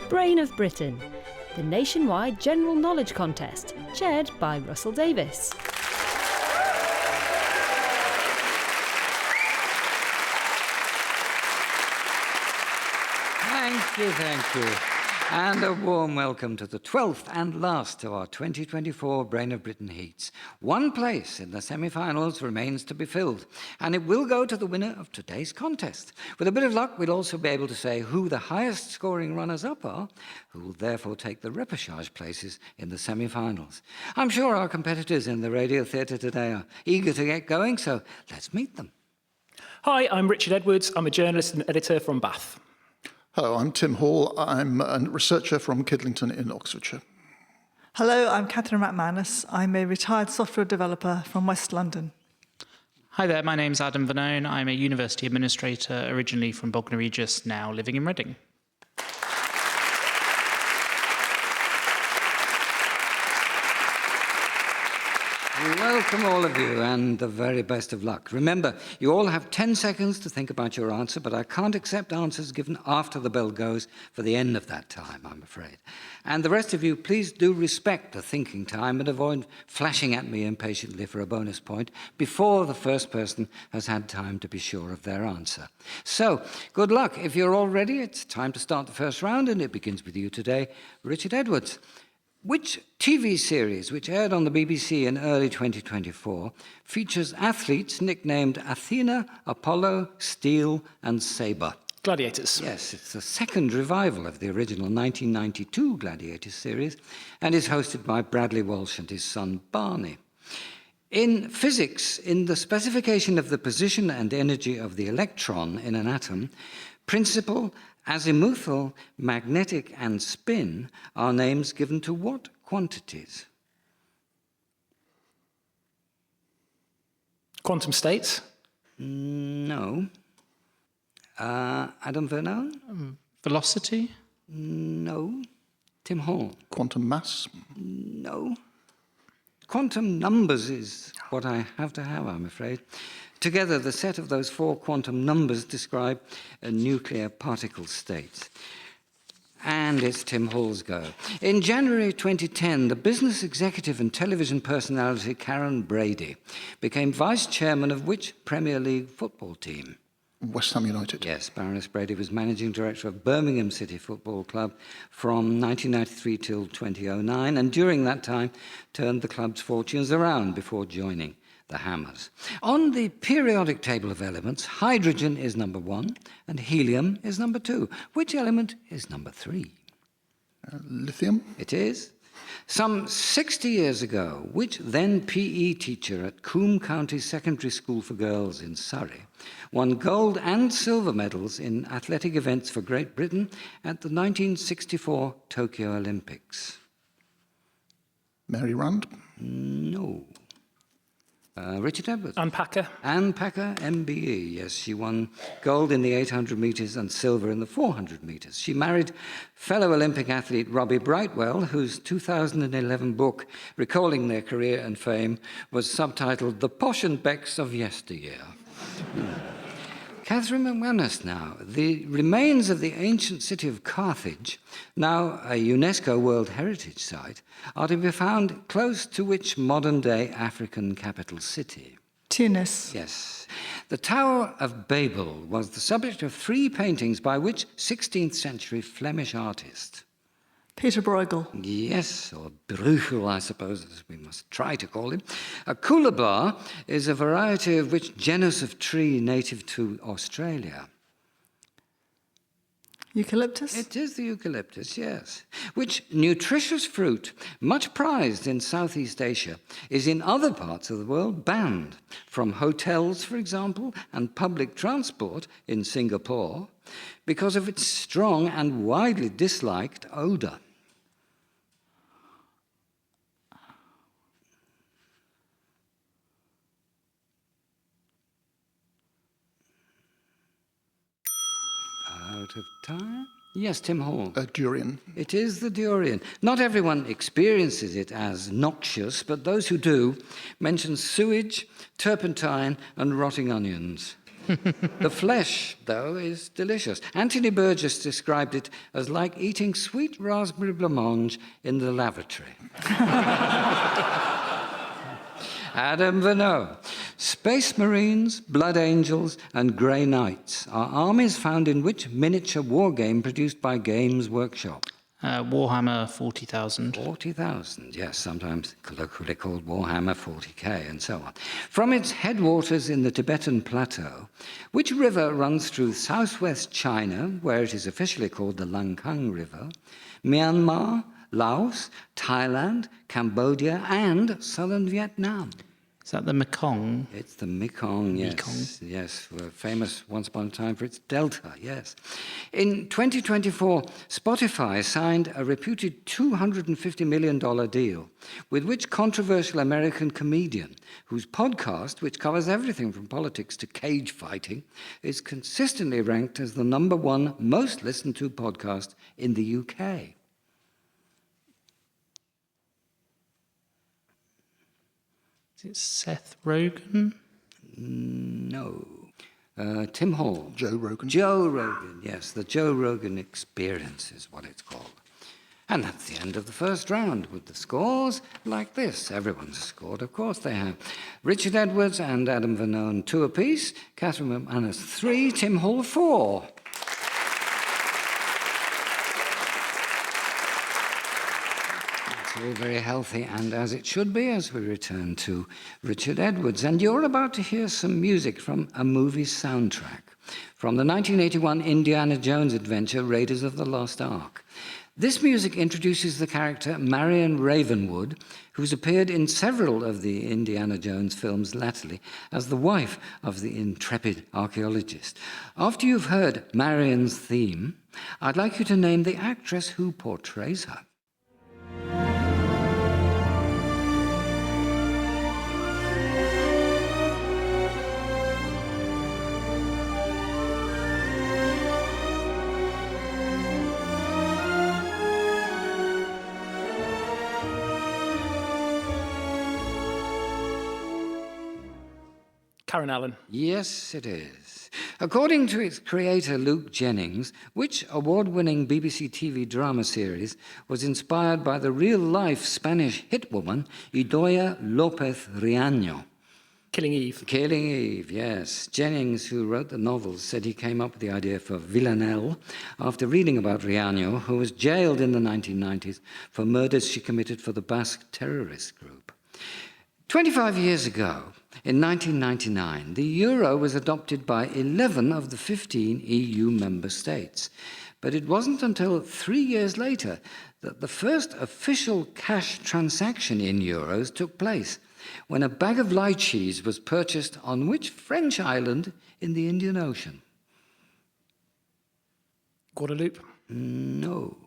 Brain of Britain, the nationwide general knowledge contest, chaired by Russell Davis. Thank you. And a warm welcome to the 12th and last of our 2024 Brain of Britain heats. One place in the semi-finals remains to be filled, and it will go to the winner of today's contest. With a bit of luck, we'll also be able to say who the highest scoring runners-up are, who will therefore take the repechage places in the semi-finals. I'm sure our competitors in the radio theatre today are eager to get going, so let's meet them. Hi, I'm Richard Edwards. I'm a journalist and editor from Bath. Hello, I'm Tim Hall. I'm a researcher from Kidlington in Oxfordshire. Hello, I'm Catherine McManus. I'm a retired software developer from West London. Hi there, my name's Adam Vernone. I'm a university administrator, originally from Bognor Regis, now living in Reading. Welcome all of you, and the very best of luck. Remember, you all have 10 seconds to think about your answer, but I can't accept answers given after the bell goes for the end of that time, I'm afraid. And the rest of you, please do respect the thinking time and avoid flashing at me impatiently for a bonus point before the first person has had time to be sure of their answer. So, good luck. If you're all ready, it's time to start the first round, and it begins with you today, Richard Edwards. Which TV series, which aired on the BBC in early 2024, features athletes nicknamed Athena, Apollo, Steel and Sabre? Gladiators. Yes, it's the second revival of the original 1992 Gladiators series and is hosted by Bradley Walsh and his son Barney. In physics, in the specification of the position and energy of the electron in an atom, principal, azimuthal, magnetic and spin are names given to what quantities? Quantum states. No. Adam Vernone? Velocity? No. Tim Hall? Quantum mass? No. Quantum numbers is what I have to have, I'm afraid. Together, the set of those four quantum numbers describe a nuclear particle state. And it's Tim Hall's go. In January 2010, the business executive and television personality Karen Brady became vice chairman of which Premier League football team? West Ham United. Yes, Baroness Brady was managing director of Birmingham City Football Club from 1993 till 2009, and during that time turned the club's fortunes around before joining the Hammers. On the periodic table of elements, hydrogen is number 1 and helium is number 2. Which element is number 3? Lithium. It is. Some 60 years ago, which then PE teacher at Coombe County Secondary School for Girls in Surrey won gold and silver medals in athletic events for Great Britain at the 1964 Tokyo Olympics? Mary Rand. No. Richard Edwards. Anne Packer. Anne Packer, MBE. Yes, she won gold in the 800 metres and silver in the 400 metres. She married fellow Olympic athlete Robbie Brightwell, whose 2011 book, recalling their career and fame, was subtitled The Posh and Becks of Yesteryear. Catherine McManus now. The remains of the ancient city of Carthage, now a UNESCO World Heritage Site, are to be found close to which modern-day African capital city? Tunis. Yes. The Tower of Babel was the subject of 3 paintings by which 16th century Flemish artist? Peter Bruegel. Yes, or Bruegel, I suppose, as we must try to call him. A coolabah is a variety of which genus of tree native to Australia? Eucalyptus. It is the eucalyptus, yes. Which nutritious fruit, much prized in Southeast Asia, is in other parts of the world banned from hotels, for example, and public transport in Singapore because of its strong and widely disliked odour? Out of time? Yes, Tim Hall. Durian. It is the durian. Not everyone experiences it as noxious, but those who do mention sewage, turpentine, and rotting onions. The flesh, though, is delicious. Anthony Burgess described it as like eating sweet raspberry blancmange in the lavatory. Adam Vernone. Space Marines, Blood Angels, and Grey Knights are armies found in which miniature war game produced by Games Workshop? Warhammer 40,000. 40,000, yes, sometimes colloquially called Warhammer 40K, and so on. From its headwaters in the Tibetan Plateau, which river runs through southwest China, where it is officially called the Langkang River, Myanmar, Laos, Thailand, Cambodia, and southern Vietnam? Is that the Mekong? It's the Mekong, yes. Mekong. Yes, famous once upon a time for its delta, yes. In 2024, Spotify signed a reputed $250 million deal with which controversial American comedian, whose podcast, which covers everything from politics to cage fighting, is consistently ranked as the #1 most listened to podcast in the UK. Is it Seth Rogen? No. Tim Hall. Joe Rogan. Joe Rogan, yes. The Joe Rogan Experience is what it's called. And that's the end of the first round, with the scores like this. Everyone's scored, of course they have. Richard Edwards and Adam Vernone, 2 apiece. Catherine McManus, 3. Tim Hall, 4. It's all very healthy, and as it should be, as we return to Richard Edwards. And you're about to hear some music from a movie soundtrack from the 1981 Indiana Jones adventure, Raiders of the Lost Ark. This music introduces the character Marion Ravenwood, who's appeared in several of the Indiana Jones films latterly as the wife of the intrepid archaeologist. After you've heard Marion's theme, I'd like you to name the actress who portrays her. Karen Allen. Yes, it is. According to its creator, Luke Jennings, which award-winning BBC TV drama series was inspired by the real-life Spanish hitwoman Idoia López Riaño? Killing Eve. Killing Eve, yes. Jennings, who wrote the novels, said he came up with the idea for Villanelle after reading about Riaño, who was jailed in the 1990s for murders she committed for the Basque terrorist group. 25 years ago, in 1999, the euro was adopted by 11 of the 15 EU member states. But it wasn't until 3 years later that the first official cash transaction in euros took place, when a bag of lychees was purchased on which French island in the Indian Ocean? Guadeloupe. No.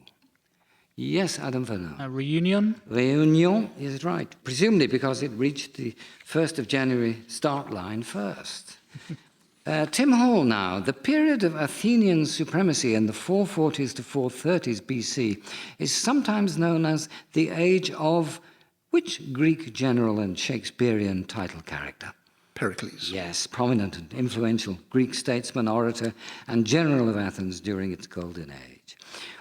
Yes, Adam Vernone. Reunion? Réunion is right, presumably because it reached the 1st of January start line first. Tim Hall now. The period of Athenian supremacy in the 440s to 430s BC is sometimes known as the age of which Greek general and Shakespearean title character? Pericles. Yes, prominent and influential Greek statesman, orator, and general of Athens during its golden age.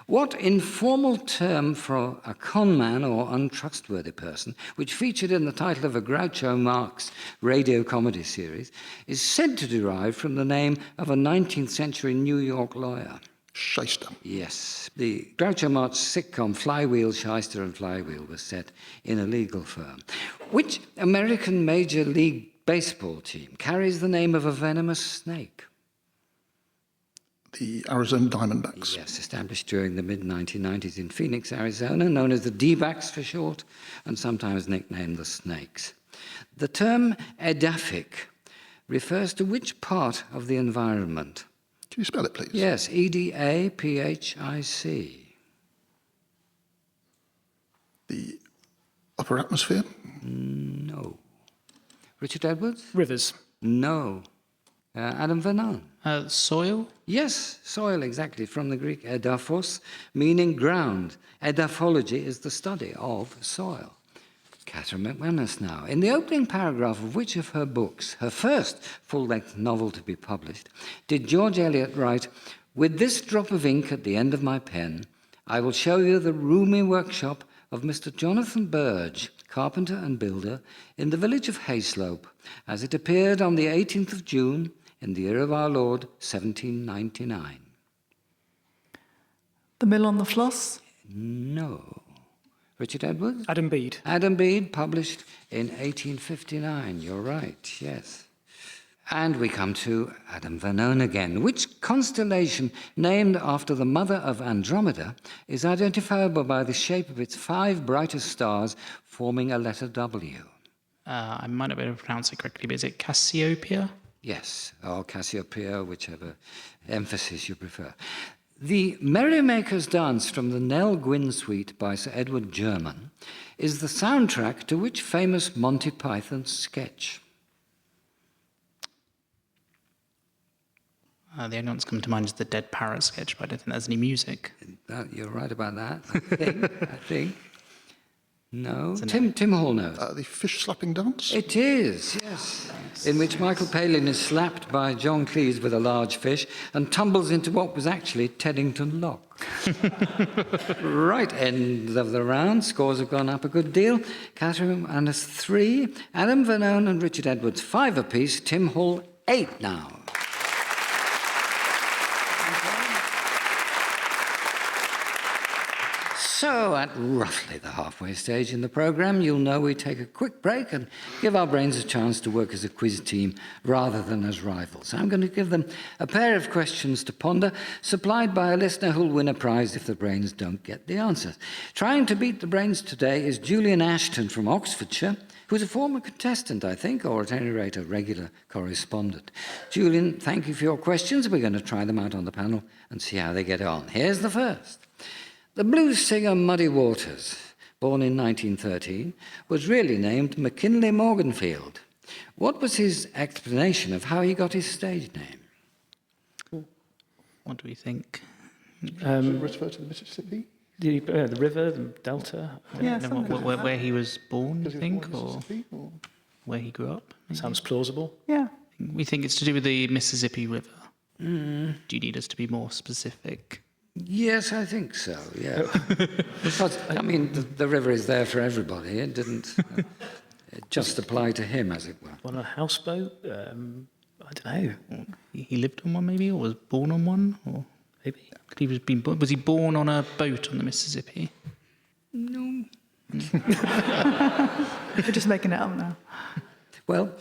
What informal term for a conman or untrustworthy person, which featured in the title of a Groucho Marx radio comedy series, is said to derive from the name of a 19th century New York lawyer? Shyster. Yes. The Groucho Marx sitcom Flywheel, Shyster and Flywheel was set in a legal firm. Which American Major League Baseball team carries the name of a venomous snake? The Arizona Diamondbacks. Yes, established during the mid-1990s in Phoenix, Arizona, known as the D-backs for short, and sometimes nicknamed the Snakes. The term edaphic refers to which part of the environment? Can you spell it, please? Yes, EDAPHIC. The upper atmosphere? No. Richard Edwards? Rivers. No. Adam Vernone? Soil? Yes, soil, exactly, from the Greek edaphos, meaning ground. Edaphology is the study of soil. Catherine McManus now. In the opening paragraph of which of her books, her first full-length novel to be published, did George Eliot write, "With this drop of ink at the end of my pen, I will show you the roomy workshop of Mr. Jonathan Burge, carpenter and builder, in the village of Hayslope, as it appeared on the 18th of June, in the year of our Lord, 1799. The Mill on the Floss? No. Richard Edwards? Adam Bede. Adam Bede, published in 1859. You're right, yes. And we come to Adam Vernone again. Which constellation, named after the mother of Andromeda, is identifiable by the shape of its 5 brightest stars forming a letter W? I might not be able to pronounce it correctly, but is it Cassiopeia? Yes, or Cassiopeia, whichever emphasis you prefer. The Merrymaker's Dance from the Nell Gwynn Suite by Sir Edward German is the soundtrack to which famous Monty Python sketch? The only one that's come to mind is the Dead Parrot sketch, but I don't think there's any music. You're right about that, I think. No? Tim Hall knows. The fish slapping dance? It is, yes. In which Michael Palin is slapped by John Cleese with a large fish and tumbles into what was actually Teddington Lock. Right, end of the round. Scores have gone up a good deal. Catherine McManus 3, Adam Vernone and Richard Edwards 5 apiece, Tim Hall 8 now. So, at roughly the halfway stage in the programme, you'll know we take a quick break and give our brains a chance to work as a quiz team rather than as rivals. I'm going to give them a pair of questions to ponder, supplied by a listener who'll win a prize if the brains don't get the answers. Trying to beat the brains today is Julian Ashton from Oxfordshire, who's a former contestant, I think, or at any rate a regular correspondent. Julian, thank you for your questions. We're going to try them out on the panel and see how they get on. Here's the first. The blues singer Muddy Waters, born in 1913, was really named McKinley Morganfield. What was his explanation of how he got his stage name? What do we think? Refer to the Mississippi? The river, the delta. Yeah, Know something like where he was born, you Because he was think, born in or Mississippi, or? where he grew up? maybe? Sounds plausible. Yeah. We think it's to do with the Mississippi River. Do you need us to be more specific? Yes, I think so, yeah. Because, I mean, the river is there for everybody. It didn't just apply to him, as it were. On a houseboat? I don't know. He lived on one, maybe, or was born on one, or Maybe. could he was been born? Was he born on a boat on the Mississippi? No. We're just making it up now. Well,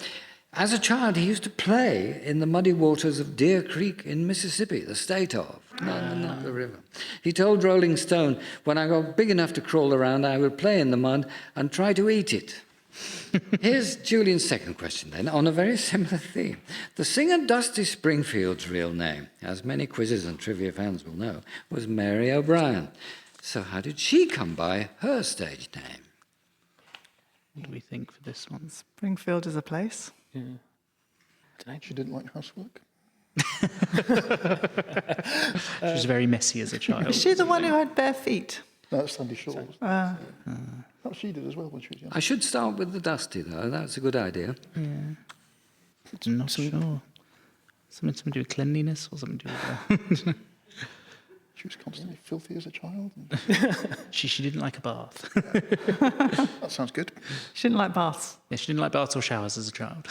as a child, he used to play in the muddy waters of Deer Creek in Mississippi, the state of, not the river. He told Rolling Stone, when I got big enough to crawl around, I would play in the mud and try to eat it. Here's Julian's second question, then, on a very similar theme. The singer Dusty Springfield's real name, as many quizzes and trivia fans will know, was Mary O'Brien. So how did she come by her stage name? What do we think for this one? Springfield is a place. Yeah. She didn't like housework? She was very messy as a child. Is she the one who had bare feet? No, that's Sandy Shores. Perhaps she did as well when she was young. I should start with the Dusty, though. That's a good idea. I'm not sure. Something to do with cleanliness or something to do with She was constantly filthy as a child. She didn't like a bath. That sounds good. She didn't like baths. Yeah, she didn't like baths or showers as a child.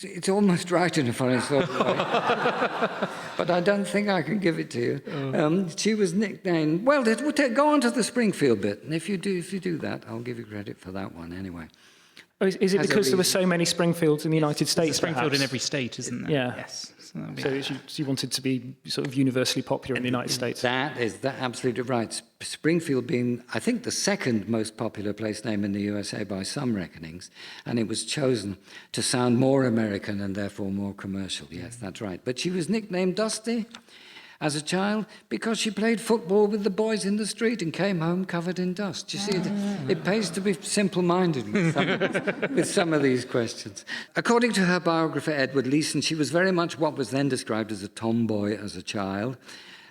It's almost right in a funny sort of way. But I don't think I can give it to you. She was nicknamed... Well, go on to the Springfield bit. And if you do that, I'll give you credit for that one anyway. Oh, is it Has a because there were reason. so many Springfields in the United States? Springfield perhaps? in every state, isn't there? Yeah. Yes. So that'd be- So she wanted to be sort of universally popular in the United States. That is absolutely right. Springfield being, I think, the second most popular place name in the USA by some reckonings, and it was chosen to sound more American and therefore more commercial. Yes, that's right. But she was nicknamed Dusty as a child because she played football with the boys in the street and came home covered in dust. You see, it pays to be simple-minded with some of these questions. According to her biographer, Edward Leeson, she was very much what was then described as a tomboy as a child.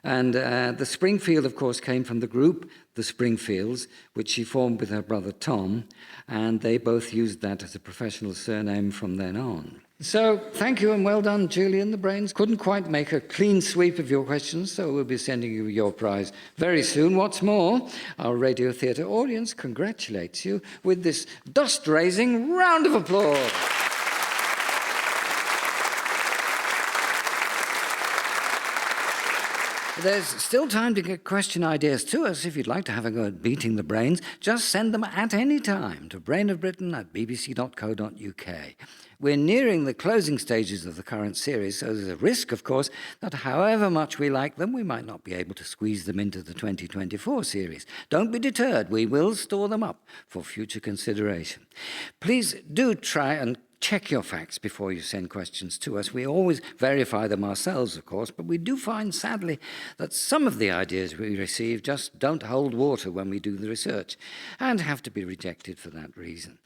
And the Springfield, of course, came from the group, the Springfields, which she formed with her brother Tom, and they both used that as a professional surname from then on. So thank you and well done, Julian. The brains couldn't quite make a clean sweep of your questions, so we'll be sending you your prize very soon. What's more, our Radio Theatre audience congratulates you with this dust-raising round of applause. There's still time to get question ideas to us. If you'd like to have a go at beating the brains, just send them at any time to brainofbritain@bbc.co.uk. We're nearing the closing stages of the current series, so there's a risk, of course, that however much we like them, we might not be able to squeeze them into the 2024 series. Don't be deterred. We will store them up for future consideration. Please do try and check your facts before you send questions to us. We always verify them ourselves, of course, but we do find, sadly, that some of the ideas we receive just don't hold water when we do the research and have to be rejected for that reason.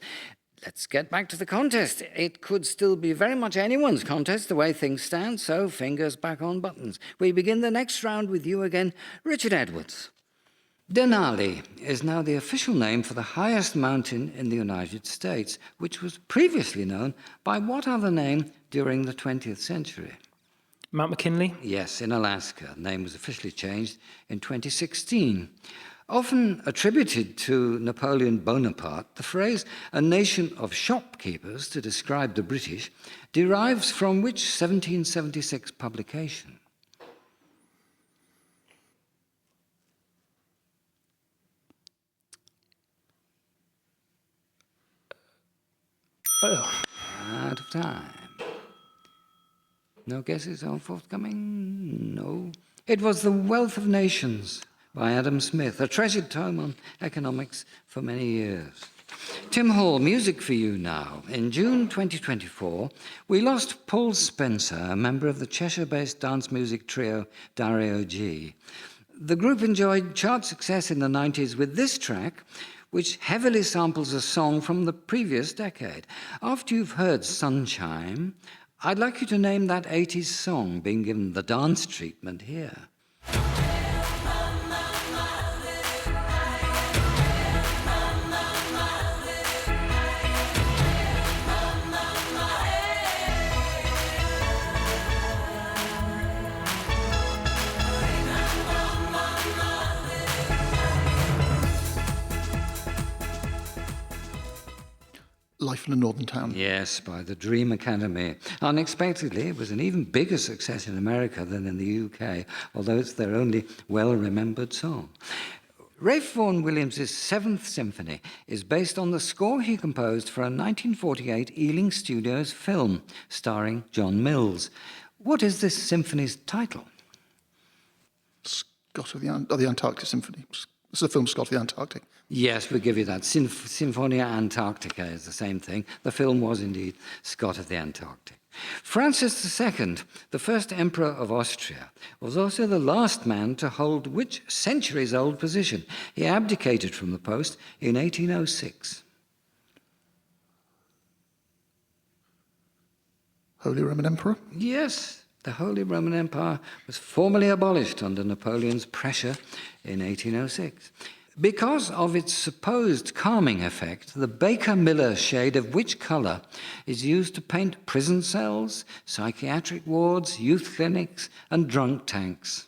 Let's get back to the contest. It could still be very much anyone's contest the way things stand, so fingers back on buttons. We begin the next round with you again, Richard Edwards. Denali is now the official name for the highest mountain in the United States, which was previously known by what other name during the 20th century? Mount McKinley? Yes, in Alaska. The name was officially changed in 2016. Often attributed to Napoleon Bonaparte, the phrase "a nation of shopkeepers" to describe the British derives from which 1776 publication? Oh. Out of time. No guesses are forthcoming? No. It was The Wealth of Nations by Adam Smith, a treasured tome on economics for many years. Tim Hall, music for you now. In June 2024, we lost Paul Spencer, a member of the Cheshire-based dance music trio Dario G. The group enjoyed chart success in the 90s with this track, which heavily samples a song from the previous decade. After you've heard Sunshine, I'd like you to name that 80s song being given the dance treatment here. Life in a Northern Town. Yes, by the Dream Academy. Unexpectedly, it was an even bigger success in America than in the UK, although it's their only well-remembered song. Ralph Vaughan Williams' Seventh Symphony is based on the score he composed for a 1948 Ealing Studios film starring John Mills. What is this symphony's title? Scott of the Antarctic Symphony. It's the film Scott of the Antarctic. Yes, we give you that. Symphonia Antarctica is the same thing. The film was indeed Scott of the Antarctic. Francis II, the first emperor of Austria, was also the last man to hold which centuries-old position? He abdicated from the post in 1806. Holy Roman Emperor? Yes, the Holy Roman Empire was formally abolished under Napoleon's pressure in 1806. Because of its supposed calming effect, the Baker-Miller shade of which colour is used to paint prison cells, psychiatric wards, youth clinics, and drunk tanks?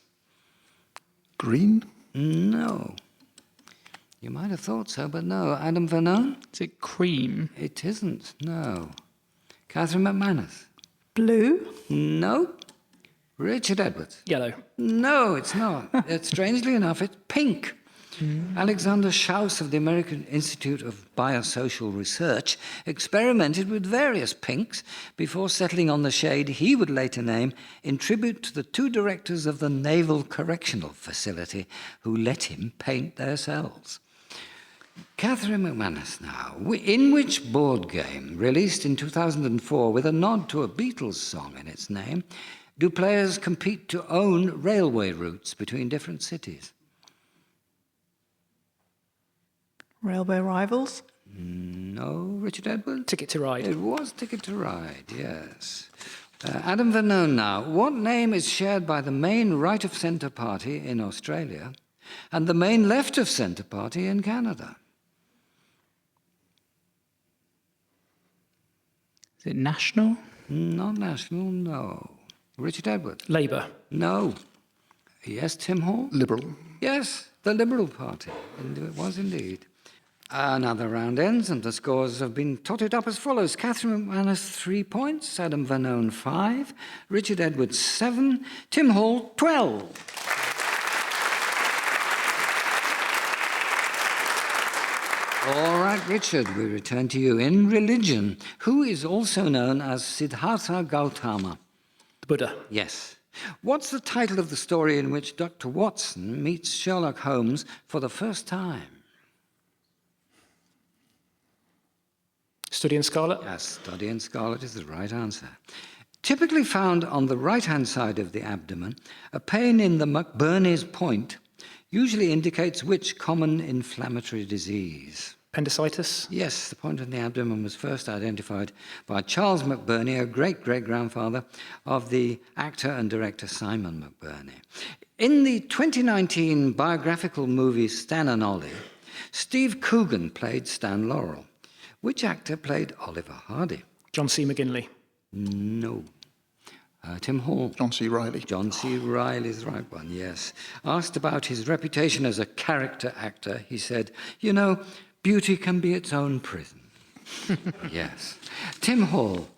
Green? No. You might have thought so, but no. Adam Vernone? Is it cream? It isn't, no. Catherine McManus? Blue? No. Richard Edwards? Yellow. No, it's not. Strangely enough, it's pink. Alexander Schaus of the American Institute of Biosocial Research experimented with various pinks before settling on the shade he would later name in tribute to the two directors of the Naval Correctional Facility who let him paint their cells. Catherine McManus now. In which board game, released in 2004 with a nod to a Beatles song in its name, do players compete to own railway routes between different cities? Railway Rivals? No, Richard Edwards? Ticket to Ride. It was Ticket to Ride, yes. Adam Vernone now. What name is shared by the main right-of-centre party in Australia and the main left-of-centre party in Canada? Is it National? Not National, no. Richard Edwards? Labour. No. Yes, Tim Hall? Liberal. Yes, the Liberal Party. It was indeed. Another round ends, and the scores have been totted up as follows. Catherine McManus, 3 points. Adam Vernone, 5. Richard Edwards, 7. Tim Hall, 12. All right, Richard, we return to you. In religion, who is also known as Siddhartha Gautama? The Buddha. Yes. What's the title of the story in which Dr. Watson meets Sherlock Holmes for the first time? Study in Scarlet. Yes, Study in Scarlet is the right answer. Typically found on the right-hand side of the abdomen, a pain in the McBurney's point usually indicates which common inflammatory disease? Appendicitis. Yes, the point in the abdomen was first identified by Charles McBurney, a great-great-grandfather of the actor and director Simon McBurney. In the 2019 biographical movie Stan and Ollie, Steve Coogan played Stan Laurel. Which actor played Oliver Hardy? John C. McGinley. No. Tim Hall. John C. Reilly. John C. Reilly is the right one, yes. Asked about his reputation as a character actor, he said, "You know, beauty can be its own prison." Yes. Tim Hall.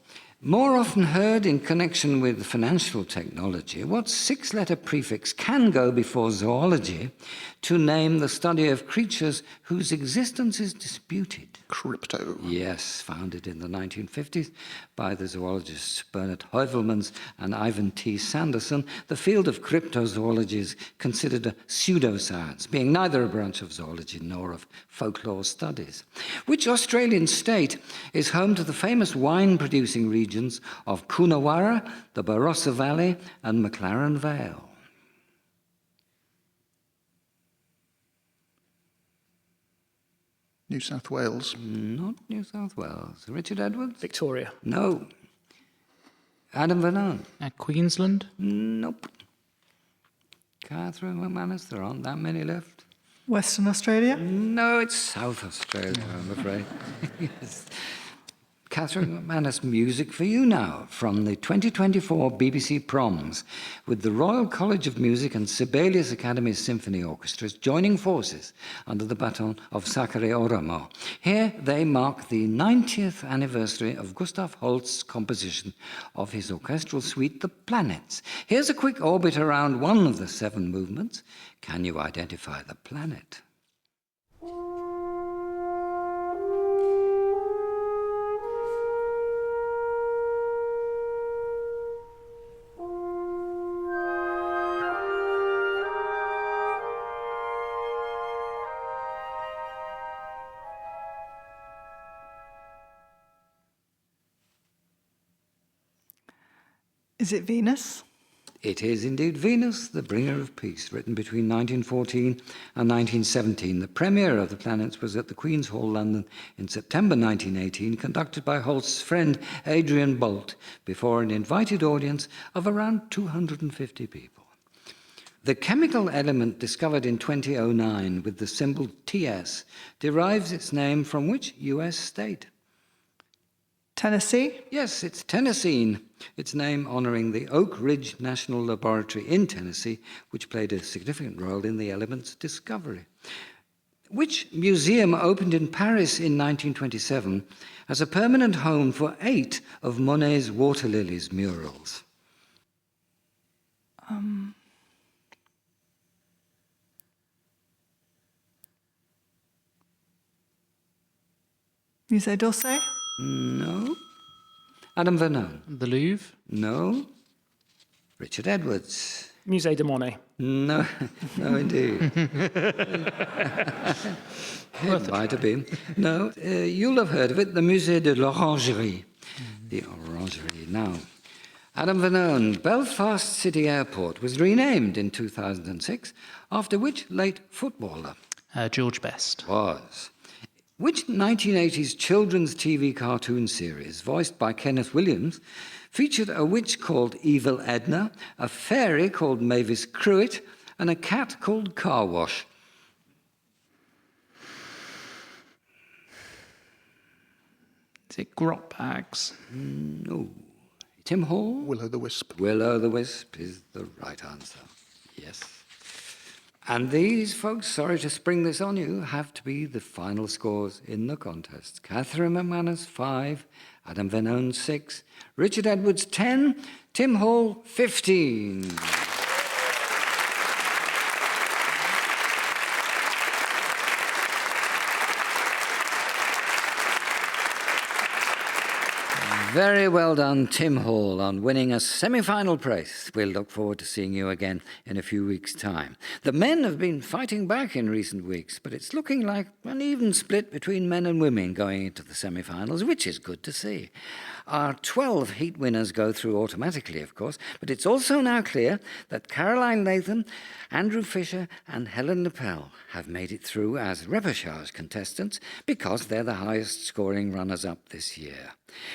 More often heard in connection with financial technology, what 6-letter prefix can go before zoology to name the study of creatures whose existence is disputed? Crypto. Yes, founded in the 1950s by the zoologists Bernard Heuvelmans and Ivan T. Sanderson, the field of cryptozoology is considered a pseudoscience, being neither a branch of zoology nor of folklore studies. Which Australian state is home to the famous wine-producing regions of Coonawarra, the Barossa Valley, and McLaren Vale? New South Wales. Not New South Wales. Richard Edwards? Victoria. No. Adam Vernone? Queensland? Nope. Catherine McManus, there aren't that many left. Western Australia? No, it's South Australia, I'm afraid. Yes. Catherine McManus, music for you now from the 2024 BBC Proms, with the Royal College of Music and Sibelius Academy's Symphony Orchestras joining forces under the baton of Sakari Oramo. Here they mark the 90th anniversary of Gustav Holst's composition of his orchestral suite, The Planets. Here's a quick orbit around one of the 7 movements. Can you identify the planet? Is it Venus? It is indeed Venus, the bringer of peace, written between 1914 and 1917. The premiere of The Planets was at the Queen's Hall, London, in September 1918, conducted by Holst's friend Adrian Bolt, before an invited audience of around 250 people. The chemical element discovered in 2009 with the symbol TS derives its name from which US state? Tennessee? Yes, it's Tennessine, its name honoring the Oak Ridge National Laboratory in Tennessee, which played a significant role in the element's discovery. Which museum opened in Paris in 1927 as a permanent home for 8 of Monet's water lilies murals? Musée d'Orsay? No. Adam Vernone? The Louvre? No. Richard Edwards? Musée de Monet. No, no indeed. It might have been. No, you'll have heard of it, the Musée de l'Orangerie. The Orangerie. Now, Adam Vernone, Belfast City Airport was renamed in 2006, after which late footballer? George Best. Was. Which 1980s children's TV cartoon series, voiced by Kenneth Williams, featured a witch called Evil Edna, a fairy called Mavis Cruitt, and a cat called Car Wash. Is it grot bags? No. Tim Hall? Will-o'-the-wisp. Will-o'-the-wisp is the right answer. Yes. And these folks, sorry to spring this on you, have to be the final scores in the contest. Catherine McManus, 5. Adam Vernone, 6. Richard Edwards, 10. Tim Hall, 15. Very well done, Tim Hall, on winning a semi-final place. We'll look forward to seeing you again in a few weeks' time. The men have been fighting back in recent weeks, but it's looking like an even split between men and women going into the semi-finals, which is good to see. Our 12 heat winners go through automatically, of course, but it's also now clear that Caroline Latham, Andrew Fisher and Helen Lepel have made it through as repechage contestants because they're the highest scoring runners-up this year.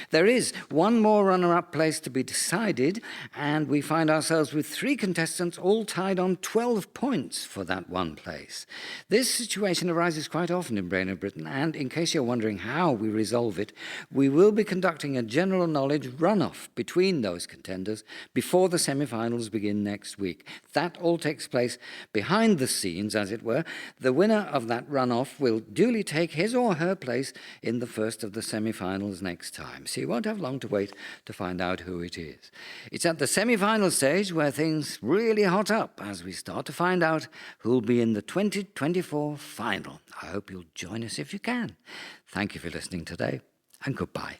There is one more runner-up place to be decided, and we find ourselves with 3 contestants all tied on 12 points for that one place. This situation arises quite often in Brain of Britain, and in case you're wondering how we resolve it, we will be conducting a general knowledge runoff between those contenders before the semi-finals begin next week. That all takes place behind the scenes, as it were. The winner of that runoff will duly take his or her place in the first of the semi-finals next time. So you won't have long to wait to find out who it is. It's at the semi-final stage where things really hot up as we start to find out who'll be in the 2024 final. I hope you'll join us if you can. Thank you for listening today, and goodbye.